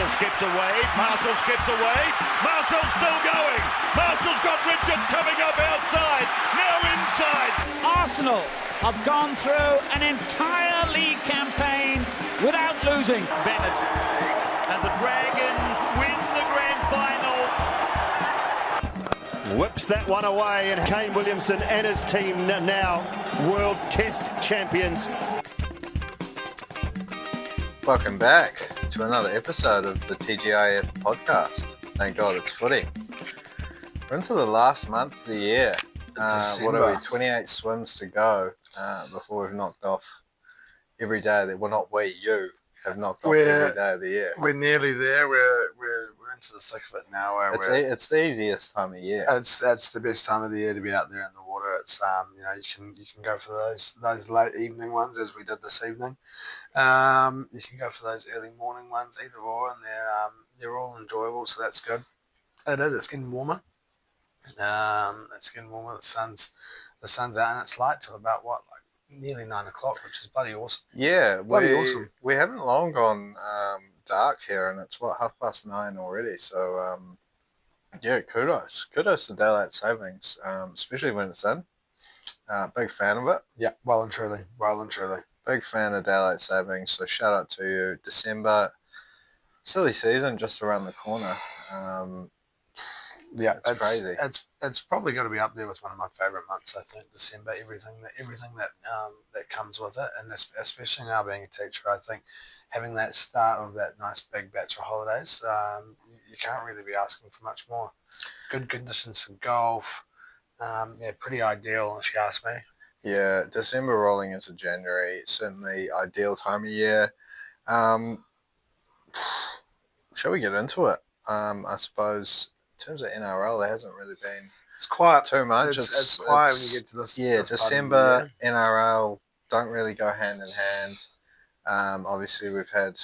Marshall skips away. Marshall skips away. Marshall's still going. Marshall's got Richards coming up outside. Now inside. Arsenal have gone through an entire league campaign without losing. Bennett and the Dragons win the grand final. Whips that one away, and Kane Williamson and his team now World Test champions. Welcome back to another episode of the TGIF podcast. Thank God it's footy. We're into the last month of the year. What are we, 28 swims to go before we've knocked off every day. Well, not we, you have knocked off every day of the year. We're nearly there. We're into the thick of it now. It's the easiest time of year. That's the best time of the year to be out there in the water. It's you can go for those late evening ones as we did this evening. You can go for those early morning ones, either or, and they're all enjoyable. So that's good. It is. It's getting warmer. It's getting warmer. The sun's out, and it's light till about nearly 9 o'clock, which is bloody awesome. Yeah, awesome. We haven't long gone dark here, and it's 9:30 already. So yeah, kudos to daylight savings, especially when it's in. Big fan of it. Yeah, well and truly. Big fan of daylight savings. So shout out to you. December, silly season just around the corner. Yeah, it's crazy. It's probably going to be up there with one of my favourite months. I think December, everything that comes with it, and especially now being a teacher, I think having that start of that nice big batch of holidays, you can't really be asking for much more. Good conditions for golf, pretty ideal if you ask me. Yeah, December rolling into January, certainly ideal time of year. Shall we get into it? I suppose. In terms of NRL, there hasn't really been quiet too much. It's quiet when you get to this. Yeah, this December, NRL don't really go hand in hand. Obviously, we've had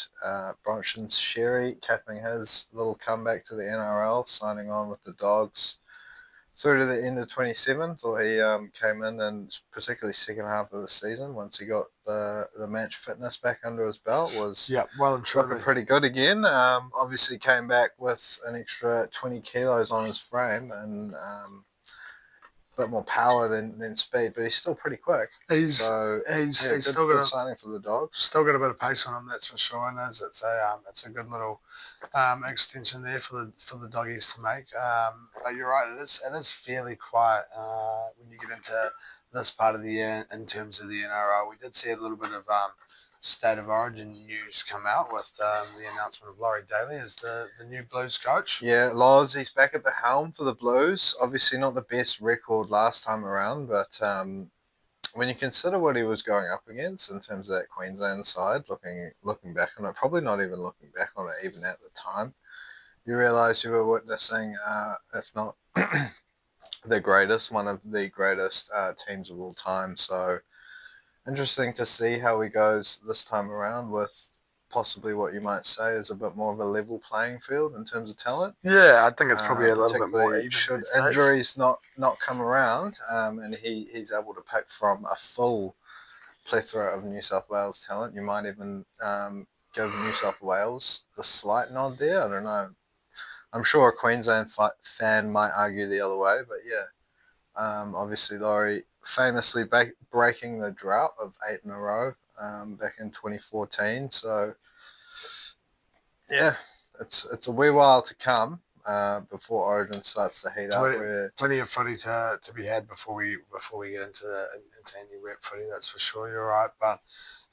Bronson Sherry capping his little comeback to the NRL, signing on with the Dogs through to the end of 27. Thought he came in, and particularly second half of the season, once he got the match fitness back under his belt, was well and truly looking pretty good again. Obviously came back with an extra 20 kilos on his frame and a bit more power than speed, but he's still pretty quick. He's still got a signing for the Dogs. Still got a bit of pace on him, that's for sure. And it's a good little extension there for the doggies to make. But you're right, it is fairly quiet when you get into this part of the year in terms of the NRL. We did see a little bit of State of Origin news come out with the announcement of Laurie Daly as the new Blues coach. Yeah, Loz, he's back at the helm for the Blues. Obviously not the best record last time around, but when you consider what he was going up against in terms of that Queensland side, looking back on it, probably not even looking back on it even at the time, you realise you were witnessing, if not one of the greatest teams of all time. So interesting to see how he goes this time around with possibly what you might say is a bit more of a level playing field in terms of talent. Yeah, I think it's probably a little bit more even. Should injuries not come around, and he's able to pick from a full plethora of New South Wales talent, you might even give New South Wales the slight nod there. I don't know. I'm sure a Queensland fan might argue the other way, but yeah. Obviously, Laurie famously breaking the drought of 8 in a row back in 2014. So, yeah, it's a wee while to come before Origin starts to heat up. Plenty of footy to be had before we get into any rep footy. That's for sure. You're right, but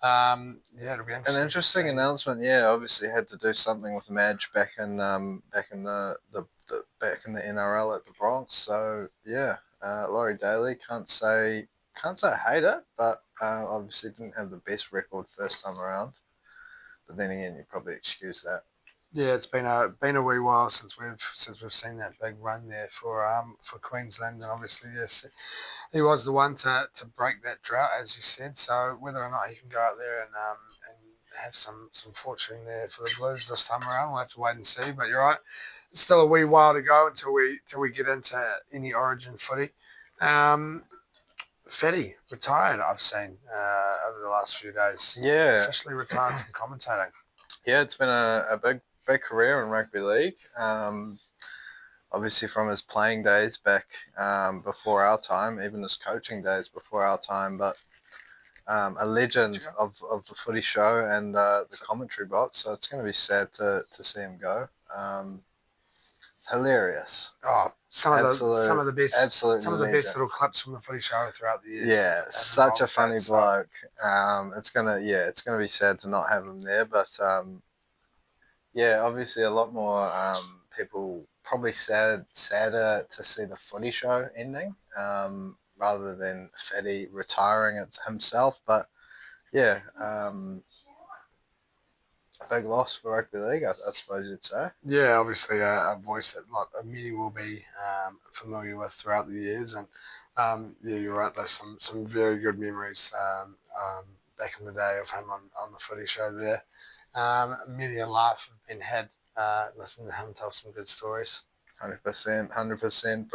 it'll be interesting. An interesting announcement. Yeah, obviously had to do something with Madge back in the NRL at the Bronx. So yeah. Laurie Daly, can't say I hate it, but obviously didn't have the best record first time around. But then again, you probably excuse that. Yeah, it's been a wee while since we've seen that big run there for Queensland, and obviously yes, he was the one to break that drought, as you said. So whether or not he can go out there and have some fortune there for the Blues this time around, we'll have to wait and see. But you're right, it's still a wee while to go until we get into any Origin footy. Fetty retired, I've seen over the last few days. Yeah, officially retired from commentating. Yeah, it's been a big career in rugby league. Obviously from his playing days back before our time, even his coaching days before our time, but a legend of the footy show and the commentary box. So it's going to be sad to see him go. Hilarious. Oh, some of the best legend. little clips from the footy show throughout the years. Yeah, such a funny bloke. It's gonna be sad to not have him there, but yeah, obviously a lot more people probably sadder to see the footy show ending rather than Fatty retiring it himself. But yeah, a big loss for rugby league, I suppose you'd say. Yeah, obviously a voice that many will be familiar with throughout the years, and yeah, you're right. There's some very good memories back in the day of him on the footy show there. Many a laugh have been had listening to him tell some good stories. 100%.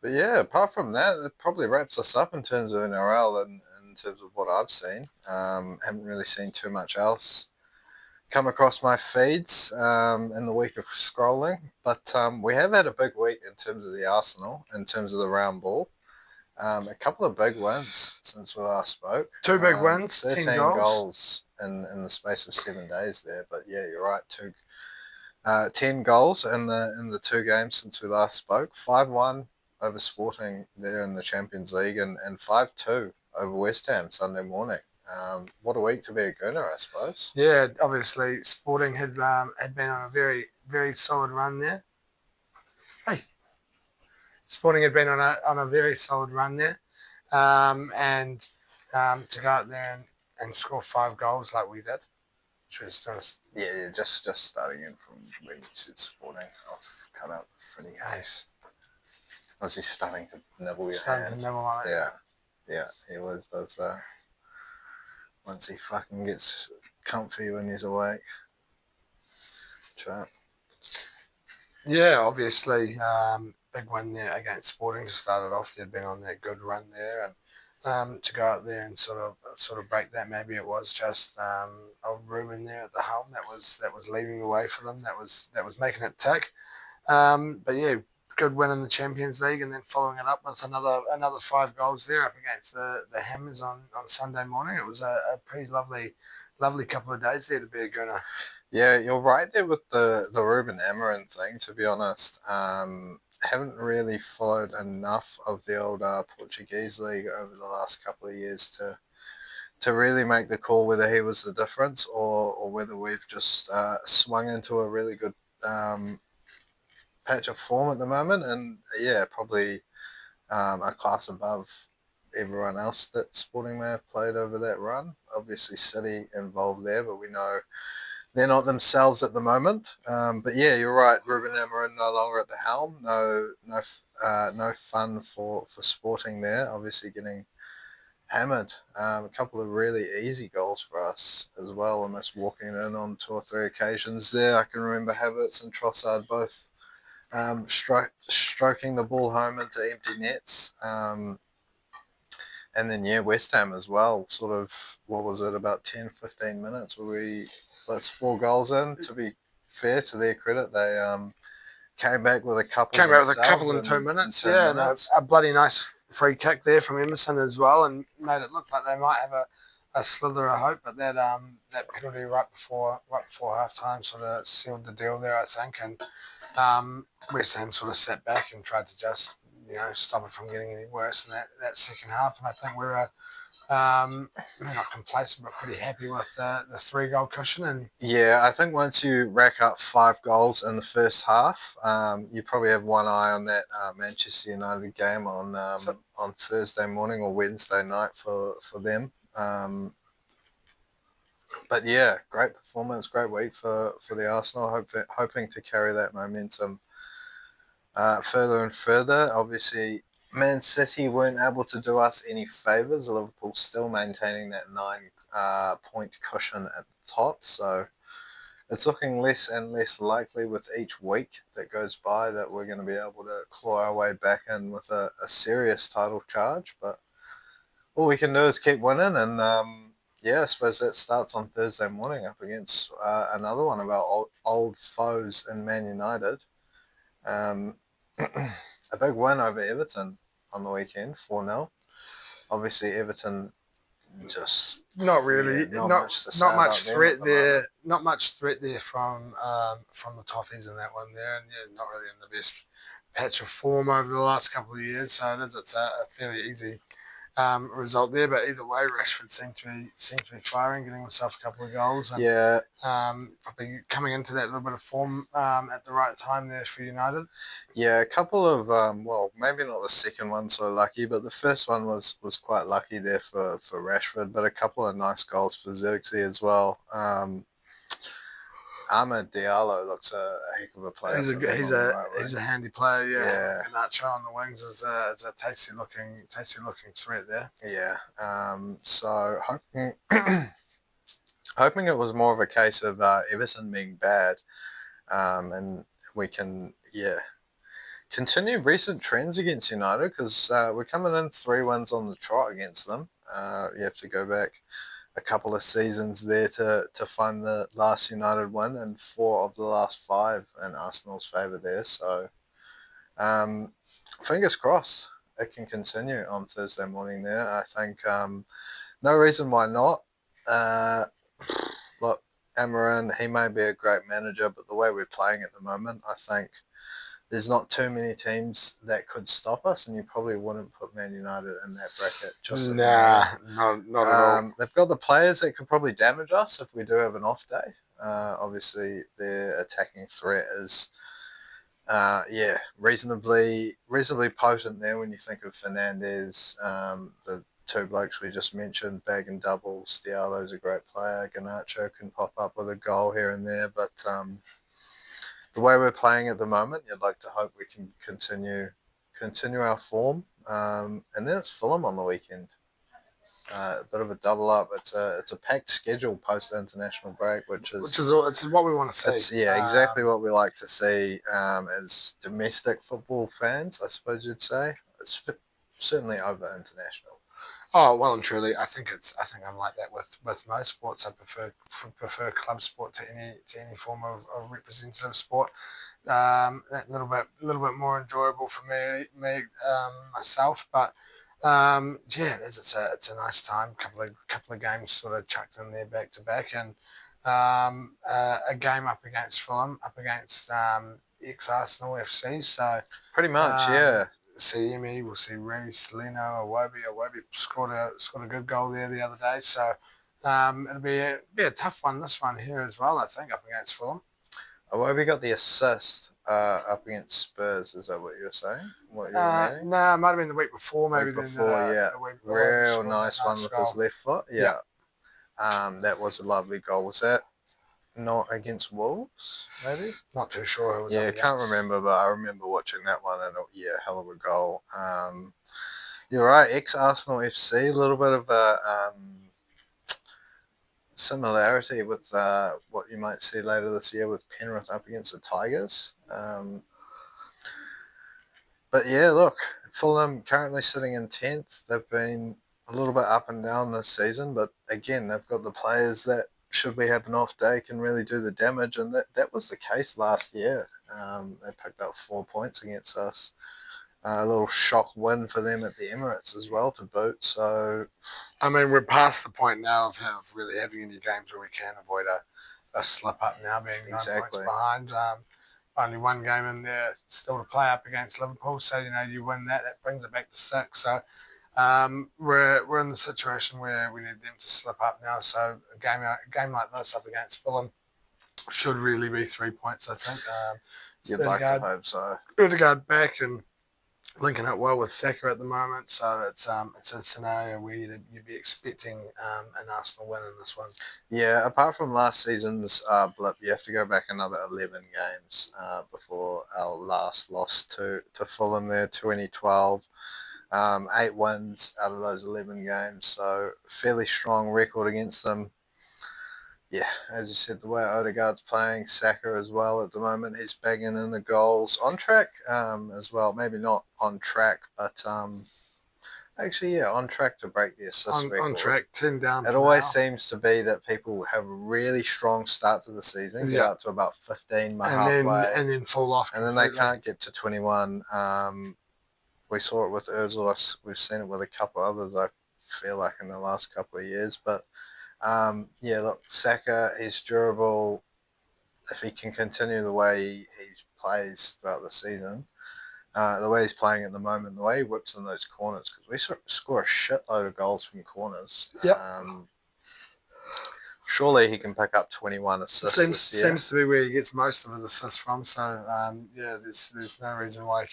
But yeah, apart from that, it probably wraps us up in terms of NRL and in terms of what I've seen. Haven't really seen too much else come across my feeds in the week of scrolling. But we have had a big week in terms of the Arsenal, in terms of the round ball. A couple of big wins since we last spoke. 2 big wins, 13 10 goals in the space of 7 days there. But yeah, you're right. 10 goals in the 2 games since we last spoke. 5-1 over Sporting there in the Champions League, and 5-2 over West Ham Sunday morning. What a week to be a Gooner, I suppose. Yeah, obviously Sporting had been on a very, very solid run there. Sporting had been on a very solid run there, and to go out there and score 5 goals like we did, which was just just starting in from when you said Sporting, I've cut out the footy haze. Was he starting to nibble your hand? Yeah, he was. Once he fucking gets comfy when he's awake. Chat. Yeah, obviously, big win there against Sporting to start it off. They'd been on that good run there, and to go out there and sort of break that. Maybe it was just old Ruben there at the helm that was leading the way for them. That was making it tick. But yeah, good win in the Champions League, and then following it up with another 5 goals there up against the Hammers on Sunday morning. It was a pretty lovely couple of days there to be a Gooner. Yeah, you're right there with the Ruben Amorim thing, to be honest. Haven't really followed enough of the old Portuguese league over the last couple of years to really make the call whether he was the difference or whether we've just swung into a really good patch of form at the moment. And yeah, probably a class above everyone else that Sporting may have played over that run. Obviously City involved there, but we know they're not themselves at the moment. But yeah, you're right. Ruben Amorim no longer at the helm. No fun for Sporting there. Obviously getting hammered. A couple of really easy goals for us as well. Almost walking in on 2 or 3 occasions there. I can remember Havertz and Trossard both stroking the ball home into empty nets. And then yeah, West Ham as well. Sort of, what was it, about 10, 15 minutes where that's 4 goals in. To be fair, to their credit, they came back with a couple. In 2 minutes. And a bloody nice free kick there from Emerson as well, and made it look like they might have a slither of hope. But that penalty right before half time sort of sealed the deal there, I think. And West Ham sort of sat back and tried to just stop it from getting any worse in that second half. And I think we were not complacent, but pretty happy with the 3-goal cushion. And yeah, I think once you rack up 5 goals in the first half, you probably have one eye on that Manchester United game on Thursday morning or Wednesday night for them. But yeah, great performance, great week for the Arsenal. Hoping to carry that momentum further and further. Obviously, Man City weren't able to do us any favours. Liverpool still maintaining that 9-point cushion at the top. So it's looking less and less likely with each week that goes by that we're going to be able to claw our way back in with a serious title charge. But all we can do is keep winning, and I suppose that starts on Thursday morning up against another one of our old foes in Man United. A big win over Everton on the weekend, 4-0. Obviously, Everton just Not really. not much to say Not much about them threat at the there. moment. Not much threat there from the Toffees in that one there, and not really in the best patch of form over the last couple of years. So it's a fairly easy result there. But either way, Rashford seemed to be firing, getting himself a couple of goals, and probably coming into that little bit of form at the right time there for United. Yeah, a couple of well, maybe not the second one so lucky, but the first one was quite lucky there for Rashford. But a couple of nice goals for Xerxes as well. Ahmed Diallo looks a heck of a player. He's a handy player. Yeah. And Archer on the wings is a tasty looking threat there. Yeah. So hoping hoping it was more of a case of Everton being bad, and we can continue recent trends against United, because we're coming in 3 wins on the trot against them. You have to go back a couple of seasons there to find the last United win, and 4 of the last 5 in Arsenal's favour there. So fingers crossed it can continue on Thursday morning there. I think no reason why not. Look, Amarin, he may be a great manager, but the way we're playing at the moment, I think there's not too many teams that could stop us, and you probably wouldn't put Man United in that bracket. Not at all. They've got the players that could probably damage us if we do have an off day. Obviously, their attacking threat is, reasonably potent there when you think of Fernandez, the 2 blokes we just mentioned, Bag and Doubles. Diallo's a great player. Garnacho can pop up with a goal here and there, but the way we're playing at the moment, you'd like to hope we can continue our form. And then it's Fulham on the weekend. A bit of a double up. It's a packed schedule post the international break, which is what we want to see. It's exactly what we like to see as domestic football fans, I suppose you'd say. It's certainly over international. Oh, well and truly, I think I'm like that with most sports. I prefer club sport to any form of representative sport. That little bit more enjoyable for me myself. But it's a nice time. Couple of games sort of chucked in there back to back, and a game up against Fulham, up against ex-Arsenal FC. So pretty much, yeah. See Emi, we'll see Reece, Leno, Iwobi. Iwobi scored a good goal there the other day, so it'll be a tough one. This one here as well, I think, up against Fulham. Iwobi got the assist up against Spurs. Is that what you're saying? What you're meaning? No, it might have been the week before, maybe. The real nice one with his left foot. Yeah. That was a lovely goal. Was that not against Wolves, maybe? Not too sure who was I can't remember, but I remember watching that one, and hell of a goal. You're right, ex-Arsenal FC, a little bit of a similarity with what you might see later this year with Penrith up against the Tigers. But yeah, look, Fulham currently sitting in 10th. They've been a little bit up and down this season, but again, they've got the players that, should we have an off day, can really do the damage, and that was the case last year. They picked up 4 points against us. A little shock win for them at the Emirates as well to boot. So, I mean, we're past the point now of really having any games where we can avoid a slip up now, being 9 points behind. Only 1 game in there still to play up against Liverpool. So, you win that brings it back to 6. So, we're in the situation where we need them to slip up now. So a game like this up against Fulham should really be 3 points, I think. You'd like to hope so. Odegaard back and linking up well with Saka at the moment. So it's a scenario where you'd be expecting an Arsenal win in this one. Yeah, apart from last season's blip, you have to go back another 11 games before our last loss to Fulham there, 2012. 8 wins out of those 11 games, so fairly strong record against them. Yeah, as you said, the way Odegaard's playing, Saka as well at the moment, he's bagging in the goals. On track as well, maybe not on track, but Actually, yeah, on track to break the assist record. On track, 10 down. It always seems to be that people have a really strong start to the season, get out to about 15 by halfway, and then fall off. And then they can't get to 21. We saw it with Ursulis. We've seen it with a couple others, I feel like, in the last couple of years. But, yeah, look, Saka, he's durable. If he can continue the way he plays throughout the season, the way he's playing at the moment, the way he whips in those corners, because we score a shitload of goals from corners. Yep. Surely he can pick up 21 assists this year. Seems to be where he gets most of his assists from. So, yeah, there's no reason why he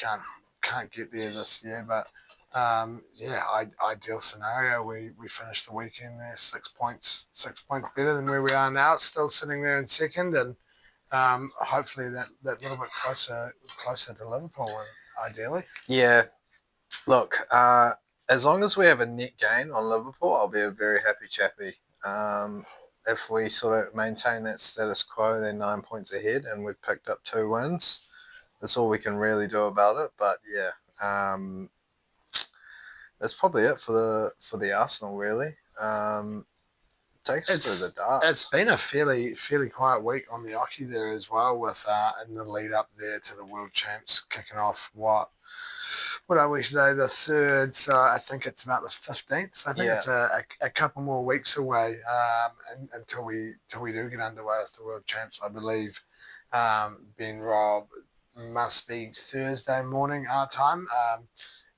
can't get there this year. But, yeah, ideal scenario. We finished the weekend there 6 points better than where we are now. Still sitting there in second, and hopefully that little bit closer to Liverpool, ideally. Yeah. Look, as long as we have a net gain on Liverpool, I'll be a very happy chappy. If we sort of maintain that status quo, they're 9 points ahead, and we've picked up 2 wins. That's all we can really do about it. But yeah, that's probably it for the Arsenal, really. Take us through the darts. It's been a fairly quiet week on the Oki there as well, with in the lead up there to the World Champs kicking off. What are we today? The 3rd, so I think it's about the 15th. So I think it's a couple more weeks away until we do get underway with the World Champs. I believe Ben Robb must be Thursday morning our time.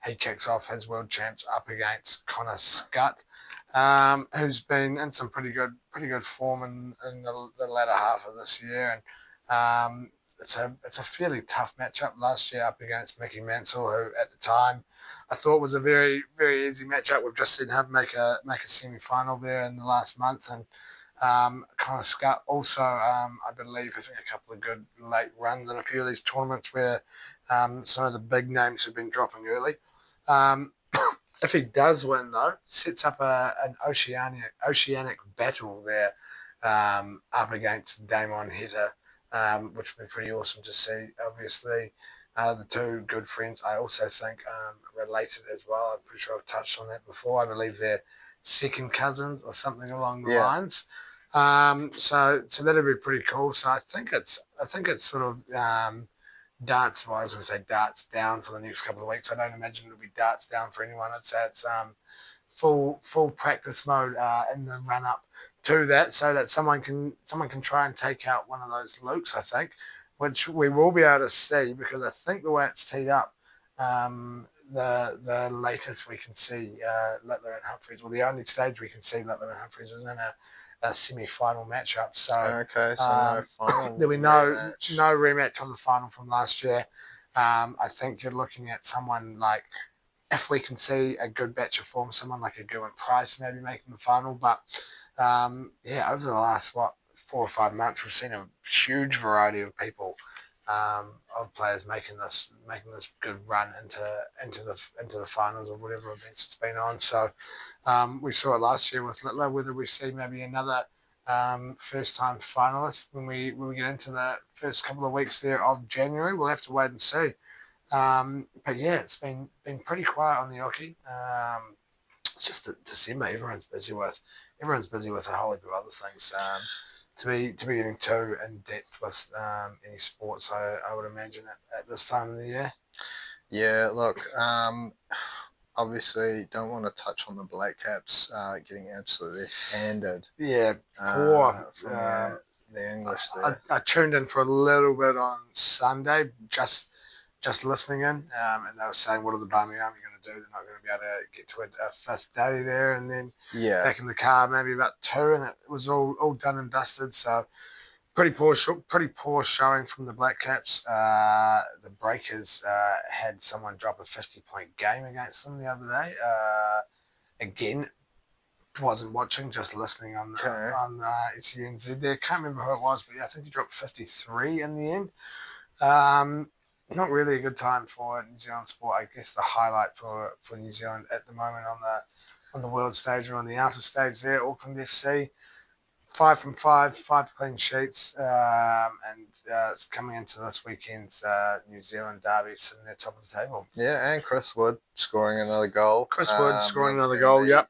He kicks off his World Champs up against Connor Scutt, who's been in some pretty good form in the latter half of this year, and it's a fairly tough matchup last year up against Mickey Mansell, who at the time I thought was a very, very easy matchup. We've just seen him make a semi-final there in the last month, and Connor Scutt also, I believe, having a couple of good late runs in a few of these tournaments where some of the big names have been dropping early. If he does win, though, sets up an oceanic battle there up against Damon Heta, which would be pretty awesome to see. Obviously, the two good friends, I also think, related as well. I'm pretty sure I've touched on that before. I believe they're second cousins or something along the lines. So that'd be pretty cool. So I think it's sort of darts. Well, I was going to say darts down for the next couple of weeks. I don't imagine it'll be darts down for anyone. I'd say it's full practice mode in the run up to that, so that someone can try and take out one of those Lukes, I think, which we will be able to see, because I think the way it's teed up, the latest we can see Littler and Humphries, well, the only stage we can see Littler and Humphries is in a semi-final matchup. So okay, so no final. There'll be no rematch on the final from last year. I think you're looking at someone like, if we can see a good batch of form, someone like a Gerwyn Price maybe making the final. But yeah, over the last 4 or 5 months, we've seen a huge variety of people, of players making this good run into the finals or whatever events it's been on. So we saw it last year with Littler. Whether we see maybe another first time finalist when we get into the first couple of weeks there of January, we'll have to wait and see. But yeah, it's been pretty quiet on the Oki. It's just December. Everyone's busy with a whole heap of other things. To be getting too in depth with any sports, I would imagine at this time of the year. Yeah, look, obviously don't want to touch on the Black Caps getting absolutely handed. Yeah, poor from the English there. I tuned in for a little bit on Sunday, just listening in, and they were saying, what are the Barmy Army going to do? They're not going to be able to get to a 5th day there, and then back in the car maybe about 2, and it was all done and dusted. So pretty poor showing from the Black Caps. The Breakers had someone drop a 50-point game against them the other day. Again, wasn't watching, just listening on SENZ there. Can't remember who it was, but yeah, I think he dropped 53 in the end. Not really a good time for New Zealand sport. I guess the highlight for New Zealand at the moment on the world stage or on the outer stage there, Auckland FC, 5 from 5, 5 clean sheets, and it's coming into this weekend's New Zealand derby, sitting there top of the table. Yeah, and Chris Wood scoring another goal. Chris Wood scoring another goal, yep.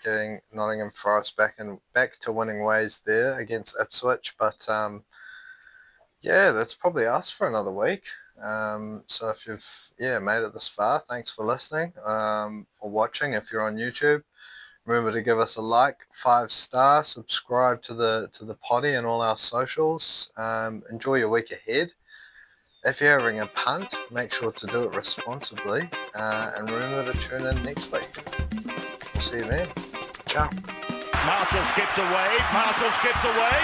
Getting Nottingham Forest back to winning ways there against Ipswich. But yeah, that's probably us for another week. So if you've made it this far, thanks for listening or watching. If you're on YouTube, remember to give us a like, 5-star, subscribe to the potty and all our socials. Enjoy your week ahead. If you're having a punt, make sure to do it responsibly, and remember to tune in next week. We'll see you then. Ciao. Marshall skips away. Marshall's still going.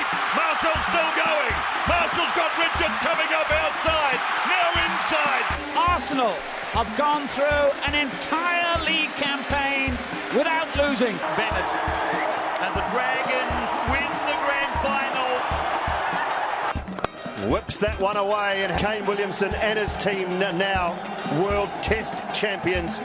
Marshall's got Richards coming up outside. Now inside. Arsenal have gone through an entire league campaign without losing. Bennett and the Dragons win the grand final. Whips that one away, and Kane Williamson and his team now World Test champions.